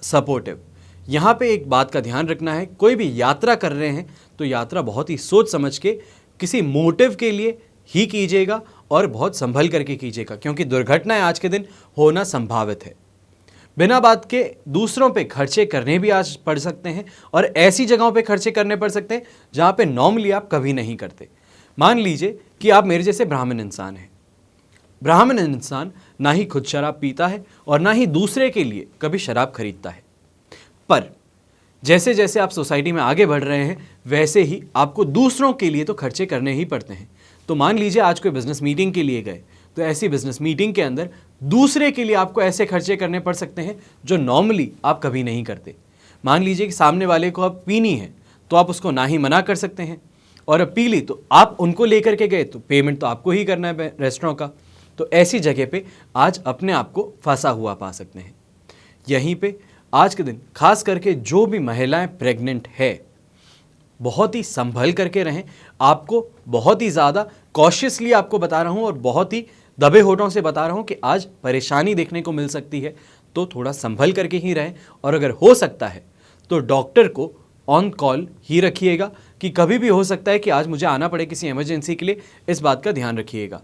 सपोर्टिव। यहाँ पे एक बात का ध्यान रखना है, कोई भी यात्रा कर रहे हैं तो यात्रा बहुत ही सोच समझ के किसी मोटिव के लिए ही कीजिएगा और बहुत संभल करके कीजिएगा, क्योंकि दुर्घटनाएं आज के दिन होना संभावित है। बिना बात के दूसरों पे खर्चे करने भी आज पड़ सकते हैं और ऐसी जगहों पे खर्चे करने पड़ सकते हैं जहाँ पे नॉर्मली आप कभी नहीं करते। मान लीजिए कि आप मेरे जैसे ब्राह्मण इंसान हैं। ब्राह्मण इंसान ना ही खुद शराब पीता है और ना ही दूसरे के लिए कभी शराब खरीदता है, पर जैसे जैसे आप सोसाइटी में आगे बढ़ रहे हैं वैसे ही आपको दूसरों के लिए तो खर्चे करने ही पड़ते हैं। तो मान लीजिए आज कोई बिजनेस मीटिंग के लिए गए, तो ऐसी बिजनेस मीटिंग के अंदर दूसरे के लिए आपको ऐसे खर्चे करने पड़ सकते हैं जो नॉर्मली आप कभी नहीं करते। मान लीजिए कि सामने वाले को अब पीनी है तो आप उसको ना ही मना कर सकते हैं, और अब पी ली तो आप उनको लेकर के गए तो पेमेंट तो आपको ही करना है रेस्टोरेंट का। तो ऐसी जगह पे आज अपने आप को फंसा हुआ पा सकते हैं। यहीं पे आज के दिन खास करके जो भी महिलाएं प्रेग्नेंट है, बहुत ही संभल करके रहें। आपको बहुत ही ज़्यादा कॉशियसली आपको बता रहा हूँ और बहुत ही दबे होठों से बता रहा हूँ कि आज परेशानी देखने को मिल सकती है, तो थोड़ा संभल करके ही रहें। और अगर हो सकता है तो डॉक्टर को ऑन कॉल ही रखिएगा कि कभी भी हो सकता है कि आज मुझे आना पड़े किसी इमरजेंसी के लिए, इस बात का ध्यान रखिएगा।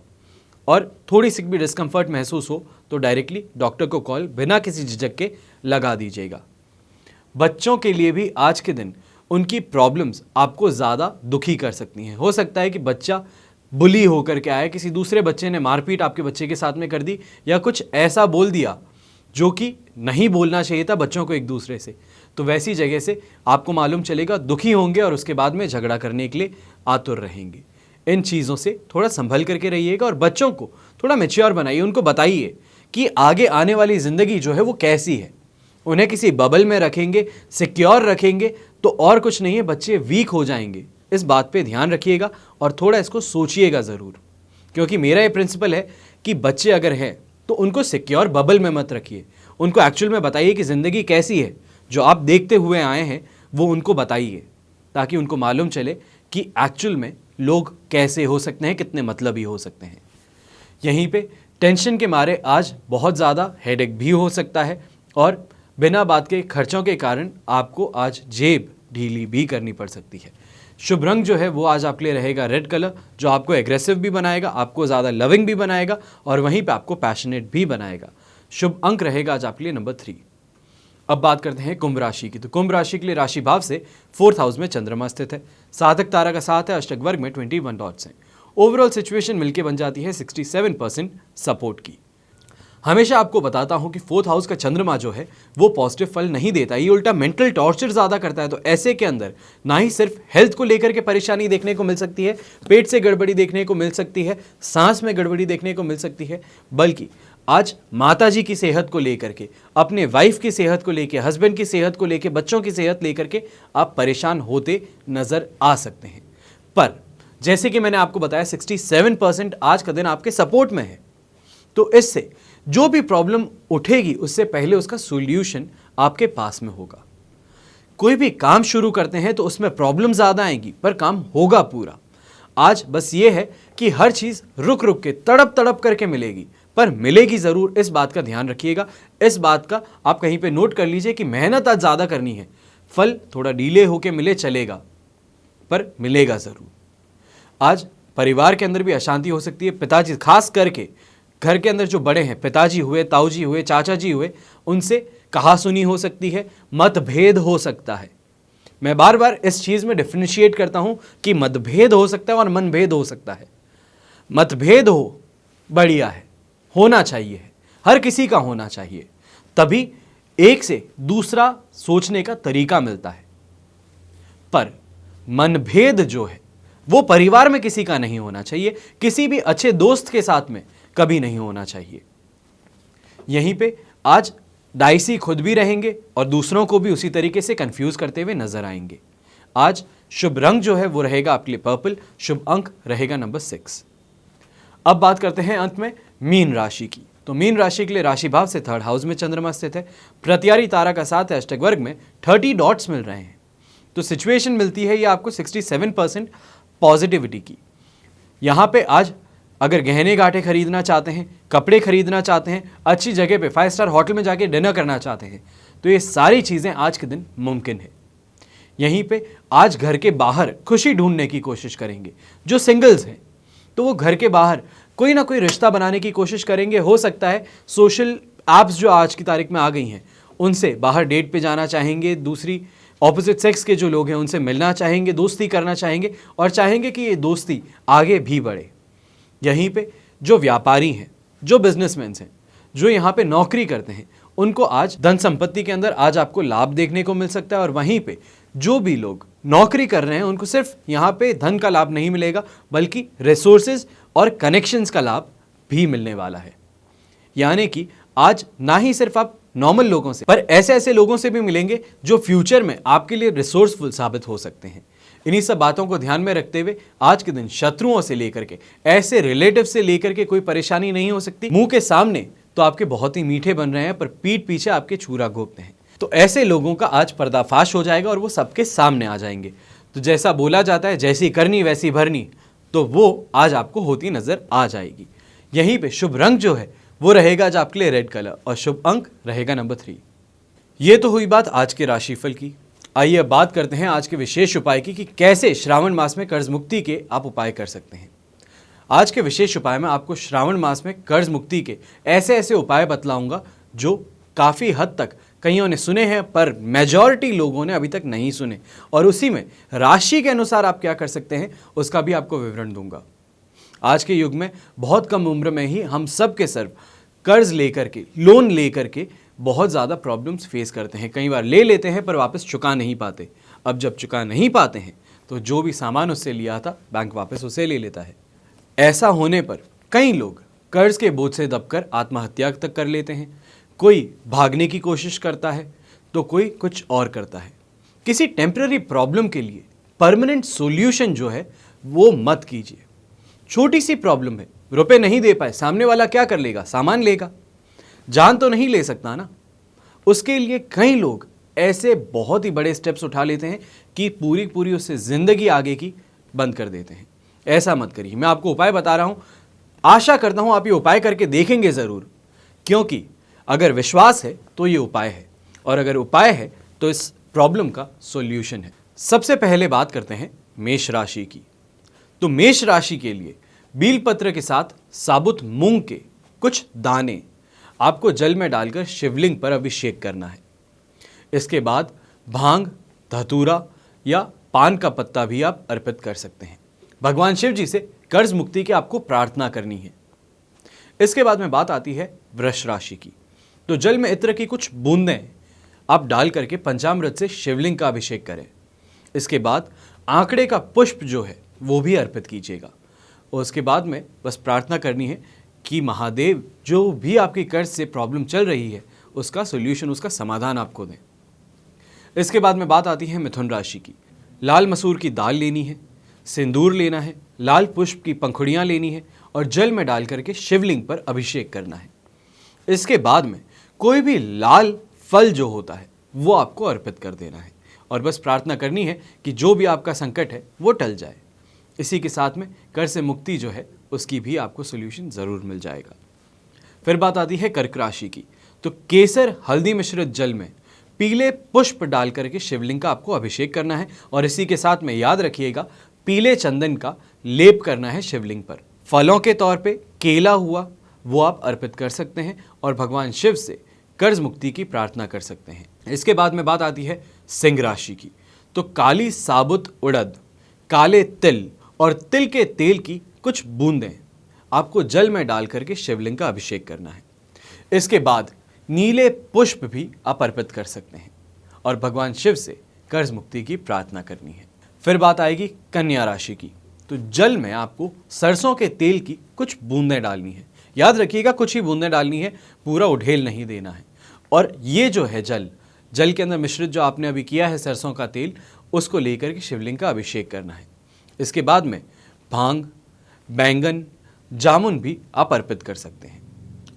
और थोड़ी सी भी डिस्कम्फर्ट महसूस हो तो डायरेक्टली डॉक्टर को कॉल बिना किसी झिझक के लगा दीजिएगा। बच्चों के लिए भी आज के दिन उनकी प्रॉब्लम्स आपको ज़्यादा दुखी कर सकती हैं। हो सकता है कि बच्चा बुली होकर के आया, किसी दूसरे बच्चे ने मारपीट आपके बच्चे के साथ में कर दी या कुछ ऐसा बोल दिया जो कि नहीं बोलना चाहिए था बच्चों को एक दूसरे से, तो वैसी जगह से आपको मालूम चलेगा, दुखी होंगे और उसके बाद में झगड़ा करने के लिए आतुर रहेंगे। इन चीज़ों से थोड़ा संभल करके रहिएगा और बच्चों को थोड़ा मैच्योर बनाइए। उनको बताइए कि आगे आने वाली ज़िंदगी जो है वो कैसी है। उन्हें किसी बबल में रखेंगे, सिक्योर रखेंगे तो और कुछ नहीं है, बच्चे वीक हो जाएंगे। इस बात पे ध्यान रखिएगा और थोड़ा इसको सोचिएगा ज़रूर, क्योंकि मेरा ये प्रिंसिपल है कि बच्चे अगर हैं तो उनको सिक्योर बबल में मत रखिए। उनको एक्चुअल में बताइए कि ज़िंदगी कैसी है, जो आप देखते हुए आए हैं वो उनको बताइए, ताकि उनको मालूम चले कि एक्चुअल में लोग कैसे हो सकते हैं, कितने मतलबी हो सकते हैं। यहीं पे टेंशन के मारे आज बहुत ज़्यादा हेडेक भी हो सकता है और बिना बात के खर्चों के कारण आपको आज जेब ढीली भी करनी पड़ सकती है। शुभ रंग जो है वो आज आपके लिए रहेगा रेड कलर, जो आपको एग्रेसिव भी बनाएगा, आपको ज़्यादा लविंग भी बनाएगा और वहीं पे आपको पैशनेट भी बनाएगा। शुभ अंक रहेगा आज आपके लिए नंबर 3। अब बात करते हैं कुंभ राशि की। तो कुंभ राशि के लिए राशि भाव से 4th हाउस में चंद्रमा स्थित है। साधक तारा का साथ है, अष्टक वर्ग में 21 डॉट्स हैं। ओवरऑल सिचुएशन मिलके बन जाती है 67% सपोर्ट की। हमेशा आपको बताता हूं कि 4th हाउस का चंद्रमा जो है वो पॉजिटिव फल नहीं देता, ये उल्टा मेंटल टॉर्चर ज़्यादा करता है। तो ऐसे के अंदर ना ही सिर्फ हेल्थ को लेकर के परेशानी देखने को मिल सकती है, पेट से गड़बड़ी देखने को मिल सकती है, सांस में गड़बड़ी देखने को मिल सकती है, बल्कि आज माता जी की सेहत को लेकर के, अपने वाइफ की सेहत को लेकर, हस्बैंड की सेहत को लेकर, बच्चों की सेहत लेकर के आप परेशान होते नज़र आ सकते हैं। पर जैसे कि मैंने आपको बताया 67% आज का दिन आपके सपोर्ट में है, तो इससे जो भी प्रॉब्लम उठेगी उससे पहले उसका सॉल्यूशन आपके पास में होगा। कोई भी काम शुरू करते हैं तो उसमें प्रॉब्लम ज़्यादा आएंगी पर काम होगा पूरा। आज बस ये है कि हर चीज़ रुक रुक के तड़प तड़प करके मिलेगी, पर मिलेगी ज़रूर, इस बात का ध्यान रखिएगा। इस बात का आप कहीं पे नोट कर लीजिए कि मेहनत आज ज़्यादा करनी है, फल थोड़ा डीले होके मिले चलेगा पर मिलेगा ज़रूर। आज परिवार के अंदर भी अशांति हो सकती है। पिताजी, खास करके घर के अंदर जो बड़े हैं, पिताजी हुए, ताऊजी हुए, चाचा जी हुए, उनसे कहासुनी हो सकती है, मतभेद हो सकता है। मैं बार बार इस चीज़ में डिफरेंशिएट करता हूं कि मतभेद हो सकता है और मनभेद हो सकता है। मतभेद हो बढ़िया है, होना चाहिए, हर किसी का होना चाहिए, तभी एक से दूसरा सोचने का तरीका मिलता है। पर मनभेद जो है वो परिवार में किसी का नहीं होना चाहिए, किसी भी अच्छे दोस्त के साथ में कभी नहीं होना चाहिए। यहीं पे आज डाइसी खुद भी रहेंगे और दूसरों को भी उसी तरीके से कंफ्यूज करते हुए नजर आएंगे। आज शुभ रंग जो है वो रहेगा आपके लिए पर्पल, शुभ अंक रहेगा नंबर 6। अब बात करते हैं अंत में मीन राशि की। तो मीन राशि के लिए राशि भाव से 3rd हाउस में चंद्रमा स्थित है। प्रत्यारी तारा का साथ है, अष्टक वर्ग में 30 डॉट्स मिल रहे हैं। तो सिचुएशन मिलती है ये आपको 67% पॉजिटिविटी की। यहाँ पे आज अगर गहने गांठे खरीदना चाहते हैं, कपड़े खरीदना चाहते हैं, अच्छी जगह पे 5 स्टार होटल में जाके डिनर करना चाहते हैं, तो ये सारी चीज़ें आज के दिन मुमकिन है। यहीं पे आज घर के बाहर खुशी ढूंढने की कोशिश करेंगे। जो सिंगल्स हैं तो वो घर के बाहर कोई ना कोई रिश्ता बनाने की कोशिश करेंगे। हो सकता है सोशल ऐप्स जो आज की तारीख में आ गई हैं उनसे बाहर डेट पे जाना चाहेंगे, दूसरी ऑपोजिट सेक्स के जो लोग हैं उनसे मिलना चाहेंगे, दोस्ती करना चाहेंगे और चाहेंगे कि ये दोस्ती आगे भी बढ़े। यहीं पे जो व्यापारी हैं, जो बिजनेसमैन हैं, जो यहाँ पे नौकरी करते हैं, उनको आज धन संपत्ति के अंदर आज आपको लाभ देखने को मिल सकता है। और वहीं पे जो भी लोग नौकरी कर रहे हैं उनको सिर्फ यहाँ पे धन का लाभ नहीं मिलेगा बल्कि रिसोर्सेज और कनेक्शंस का लाभ भी मिलने वाला है। यानी कि आज ना ही सिर्फ आप नॉर्मल लोगों से पर ऐसे ऐसे लोगों से भी मिलेंगे जो फ्यूचर में आपके लिए रिसोर्सफुल साबित हो सकते हैं। इन्हीं सब बातों को ध्यान में रखते हुए आज के दिन शत्रुओं से लेकर के ऐसे रिलेटिव से लेकर के कोई परेशानी नहीं हो सकती। मुंह के सामने तो आपके बहुत ही मीठे बन रहे हैं पर पीठ पीछे आपके छुरा घोंपते हैं। तो ऐसे लोगों का आज पर्दाफाश हो जाएगा और वो सबके सामने आ जाएंगे। तो जैसा बोला जाता है जैसी करनी वैसी भरनी, तो वो आज आपको होती नजर आ जाएगी। यहीं पे शुभ रंग जो है वो रहेगा आज आपके लिए रेड कलर और शुभ अंक रहेगा नंबर 3। ये तो हुई बात आज के राशिफल की। आइए अब बात करते हैं आज के विशेष उपाय की कि कैसे श्रावण मास में कर्ज मुक्ति के आप उपाय कर सकते हैं। आज के विशेष उपाय में आपको श्रावण मास में कर्ज मुक्ति के ऐसे ऐसे उपाय बतलाऊंगा जो काफ़ी हद तक कईयों ने सुने हैं पर मेजॉरिटी लोगों ने अभी तक नहीं सुने, और उसी में राशि के अनुसार आप क्या कर सकते हैं उसका भी आपको विवरण दूंगा। आज के युग में बहुत कम उम्र में ही हम सब के सर्व कर्ज लेकर के, लोन लेकर के बहुत ज़्यादा प्रॉब्लम्स फेस करते हैं। कई बार ले लेते हैं पर वापस चुका नहीं पाते। अब जब चुका नहीं पाते हैं तो जो भी सामान उससे लिया था बैंक वापस उसे ले लेता है। ऐसा होने पर कई लोग कर्ज के बोझ से दबकर आत्महत्या तक कर लेते हैं। कोई भागने की कोशिश करता है तो कोई कुछ और करता है। किसी टेम्पररी प्रॉब्लम के लिए परमानेंट सॉल्यूशन जो है वो मत कीजिए। छोटी सी प्रॉब्लम है, रुपए नहीं दे पाए, सामने वाला क्या कर लेगा, सामान लेगा, जान तो नहीं ले सकता ना। उसके लिए कई लोग ऐसे बहुत ही बड़े स्टेप्स उठा लेते हैं कि पूरी पूरी उससे ज़िंदगी आगे की बंद कर देते हैं। ऐसा मत करिए। मैं आपको उपाय बता रहा हूँ, आशा करता हूँ आप ये उपाय करके देखेंगे ज़रूर, क्योंकि अगर विश्वास है तो ये उपाय है और अगर उपाय है तो इस प्रॉब्लम का सॉल्यूशन है। सबसे पहले बात करते हैं मेष राशि की। तो मेष राशि के लिए बीलपत्र के साथ साबुत मूंग के कुछ दाने आपको जल में डालकर शिवलिंग पर अभिषेक करना है। इसके बाद भांग, धतूरा या पान का पत्ता भी आप अर्पित कर सकते हैं। भगवान शिव जी से कर्ज मुक्ति की आपको प्रार्थना करनी है। इसके बाद में बात आती है वृष राशि की। तो जल में इत्र की कुछ बूंदें आप डाल करके पंचामृत से शिवलिंग का अभिषेक करें। इसके बाद आंकड़े का पुष्प जो है वो भी अर्पित कीजिएगा और उसके बाद में बस प्रार्थना करनी है कि महादेव जो भी आपकी कर्ज से प्रॉब्लम चल रही है उसका सॉल्यूशन, उसका समाधान आपको दें। इसके बाद में बात आती है मिथुन राशि की। लाल मसूर की दाल लेनी है, सिंदूर लेना है, लाल पुष्प की पंखुड़ियाँ लेनी है और जल में डाल करके शिवलिंग पर अभिषेक करना है। इसके बाद में कोई भी लाल फल जो होता है वो आपको अर्पित कर देना है और बस प्रार्थना करनी है कि जो भी आपका संकट है वो टल जाए। इसी के साथ में कर्ज से मुक्ति जो है उसकी भी आपको सॉल्यूशन ज़रूर मिल जाएगा। फिर बात आती है कर्क राशि की। तो केसर हल्दी मिश्रित जल में पीले पुष्प डाल करके शिवलिंग का आपको अभिषेक करना है और इसी के साथ में याद रखिएगा पीले चंदन का लेप करना है शिवलिंग पर। फलों के तौर पे केला हुआ वो आप अर्पित कर सकते हैं और भगवान शिव से कर्ज मुक्ति की प्रार्थना कर सकते हैं। इसके बाद में बात आती है सिंह राशि की। तो काली साबुत उड़द, काले तिल और तिल के तेल की कुछ बूंदें आपको जल में डाल करके शिवलिंग का अभिषेक करना है। इसके बाद नीले पुष्प भी आप अर्पित कर सकते हैं और भगवान शिव से कर्ज मुक्ति की प्रार्थना करनी है। फिर बात आएगी कन्या राशि की। तो जल में आपको सरसों के तेल की कुछ बूंदें डालनी है। याद रखिएगा कुछ ही बूंदें डालनी है, पूरा उढेल नहीं देना है। और ये जो है जल के अंदर मिश्रित जो आपने अभी किया है सरसों का तेल, उसको लेकर के शिवलिंग का अभिषेक करना है। इसके बाद में भांग, बैंगन, जामुन भी आप अर्पित कर सकते हैं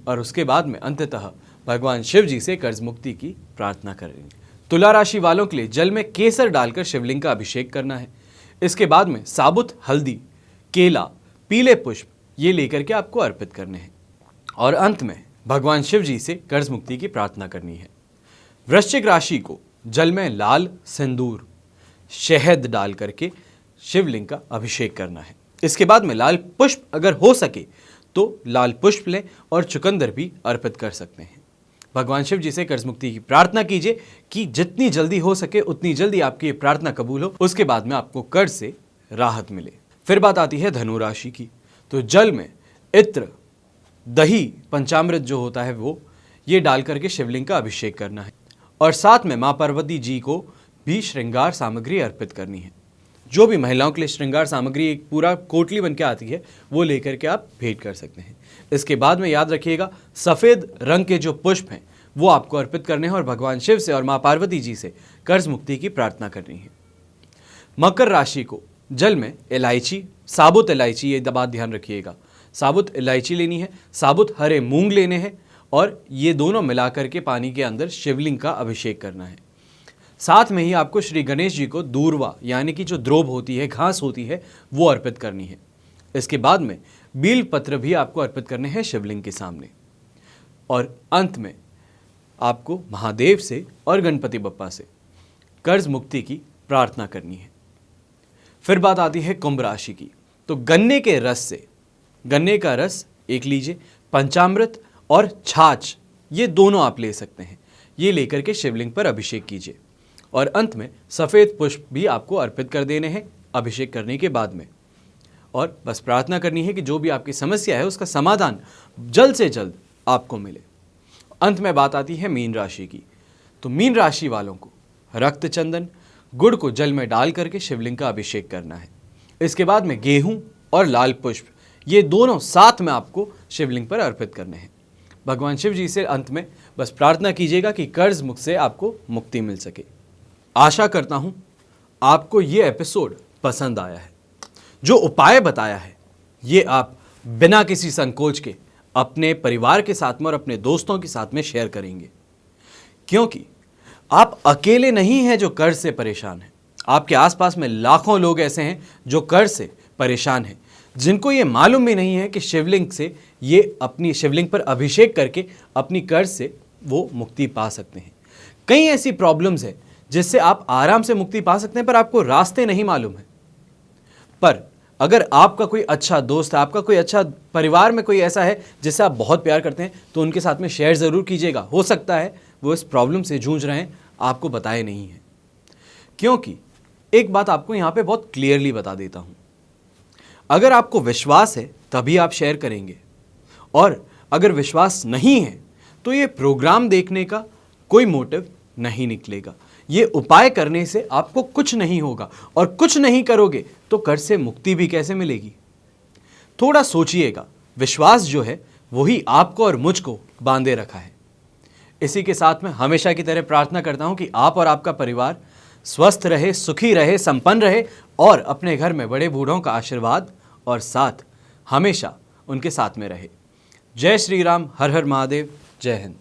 और उसके बाद में अंततः भगवान शिव जी से कर्ज मुक्ति की प्रार्थना करेंगे। तुला राशि वालों के लिए जल में केसर डालकर शिवलिंग का अभिषेक करना है। इसके बाद में साबुत हल्दी, केला, पीले पुष्प, ये लेकर के आपको अर्पित करने हैं। और अंत में भगवान शिव जी से कर्ज मुक्ति की प्रार्थना करनी है। वृश्चिक राशि को जल में लाल सिंदूर शहद डाल करके शिवलिंग का अभिषेक करना है। इसके बाद में लाल पुष्प अगर हो सके तो लाल पुष्प लें और चुकंदर भी अर्पित कर सकते हैं। भगवान शिव जी से कर्ज मुक्ति की प्रार्थना कीजिए कि जितनी जल्दी हो सके उतनी जल्दी आपकी ये प्रार्थना कबूल हो, उसके बाद में आपको कर्ज से राहत मिले। फिर बात आती है धनु राशि की। तो जल में इत्र दही पंचामृत जो होता है वो ये डाल करके शिवलिंग का अभिषेक करना है और साथ में माँ पार्वती जी को भी श्रृंगार सामग्री अर्पित करनी है। जो भी महिलाओं के लिए श्रृंगार सामग्री एक पूरा कोटली बन के आती है वो लेकर के आप भेंट कर सकते हैं। इसके बाद में याद रखिएगा सफ़ेद रंग के जो पुष्प हैं वो आपको अर्पित करने हैं और भगवान शिव से और माँ पार्वती जी से कर्ज मुक्ति की प्रार्थना करनी है। मकर राशि को जल में इलायची, साबुत इलायची, ये बात ध्यान रखिएगा, साबुत इलायची लेनी है, साबुत हरे मूंग लेने हैं और ये दोनों मिलाकर के पानी के अंदर शिवलिंग का अभिषेक करना है। साथ में ही आपको श्री गणेश जी को दूर्वा यानी कि जो द्रोब होती है, घास होती है, वो अर्पित करनी है। इसके बाद में बील पत्र भी आपको अर्पित करने हैं शिवलिंग के सामने। और अंत में आपको महादेव से और गणपति बप्पा से कर्ज मुक्ति की प्रार्थना करनी है। फिर बात आती है कुंभ राशि की। तो गन्ने के रस से, गन्ने का रस एक लीजिए, पंचामृत और छाछ ये दोनों आप ले सकते हैं। ये लेकर के शिवलिंग पर अभिषेक कीजिए और अंत में सफ़ेद पुष्प भी आपको अर्पित कर देने हैं अभिषेक करने के बाद में। और बस प्रार्थना करनी है कि जो भी आपकी समस्या है उसका समाधान जल्द से जल्द आपको मिले। अंत में बात आती है मीन राशि की। तो मीन राशि वालों को रक्त चंदन, गुड़ को जल में डाल करके शिवलिंग का अभिषेक करना है। इसके बाद में गेहूं और लाल पुष्प ये दोनों साथ में आपको शिवलिंग पर अर्पित करने हैं। भगवान शिव जी से अंत में बस प्रार्थना कीजिएगा कि कर्ज मुक्त से आपको मुक्ति मिल सके। आशा करता हूं आपको ये एपिसोड पसंद आया है। जो उपाय बताया है ये आप बिना किसी संकोच के अपने परिवार के साथ में और अपने दोस्तों के साथ में शेयर करेंगे, क्योंकि आप अकेले नहीं हैं जो कर्ज से परेशान हैं। आपके आसपास में लाखों लोग ऐसे हैं जो कर्ज से परेशान हैं, जिनको ये मालूम भी नहीं है कि शिवलिंग से ये अपनी शिवलिंग पर अभिषेक करके अपनी कर्ज से वो मुक्ति पा सकते हैं। कई ऐसी प्रॉब्लम्स है जिससे आप आराम से मुक्ति पा सकते हैं, पर आपको रास्ते नहीं मालूम है। पर अगर आपका कोई अच्छा दोस्त है, आपका कोई अच्छा परिवार में कोई ऐसा है जिससे आप बहुत प्यार करते हैं, तो उनके साथ में शेयर ज़रूर कीजिएगा। हो सकता है वो इस प्रॉब्लम से जूझ रहे हैं, आपको बताए नहीं है। क्योंकि एक बात आपको यहाँ पे बहुत क्लियरली बता देता हूँ, अगर आपको विश्वास है तभी आप शेयर करेंगे, और अगर विश्वास नहीं है तो ये प्रोग्राम देखने का कोई मोटिव नहीं निकलेगा। ये उपाय करने से आपको कुछ नहीं होगा, और कुछ नहीं करोगे तो कर्ज से मुक्ति भी कैसे मिलेगी। थोड़ा सोचिएगा, विश्वास जो है वही आपको और मुझको बांधे रखा है। इसी के साथ में हमेशा की तरह प्रार्थना करता हूं कि आप और आपका परिवार स्वस्थ रहे, सुखी रहे, संपन्न रहे और अपने घर में बड़े बूढ़ों का आशीर्वाद और साथ हमेशा उनके साथ में रहे। जय श्री राम, हर हर महादेव, जय हिंद।